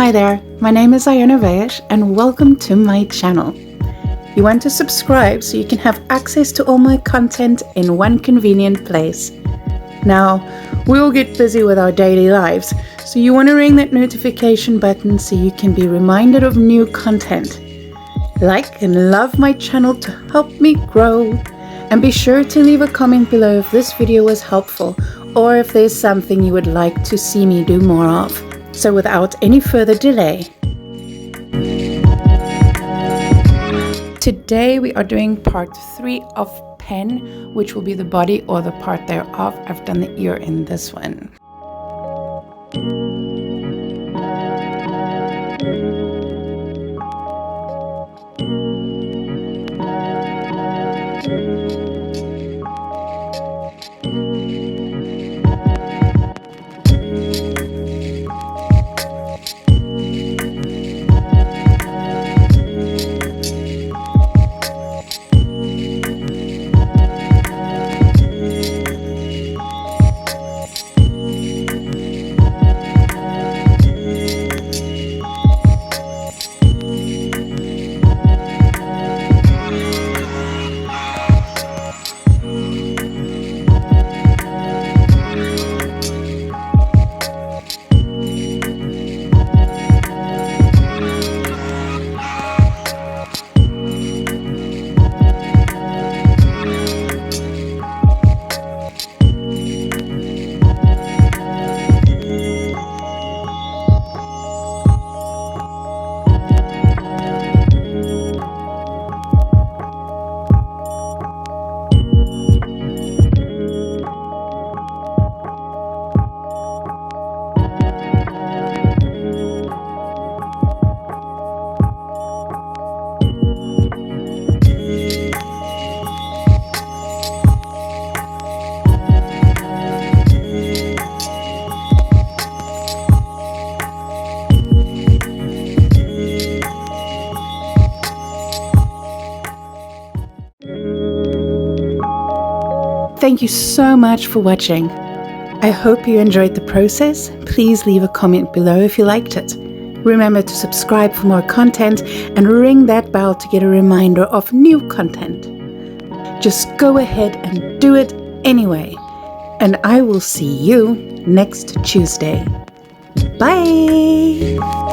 Hi there, my name is Iona and welcome to my channel. You want to subscribe so you can have access to all my content in one convenient place. Now, we all get busy with our daily lives, so you want to ring that notification button so you can be reminded of new content. Like and love my channel to help me grow, and be sure to leave a comment below if this video was helpful or if there's something you would like to see me do more of. So without any further delay, today we are doing part 3 of pen, which will be the body or the part thereof. I've done the ear in this one. Thank you so much for watching. I hope you enjoyed the process. Please leave a comment below if you liked it. Remember to subscribe for more content and ring that bell to get a reminder of new content. Just go ahead and do it anyway. And I will see you next Tuesday. Bye!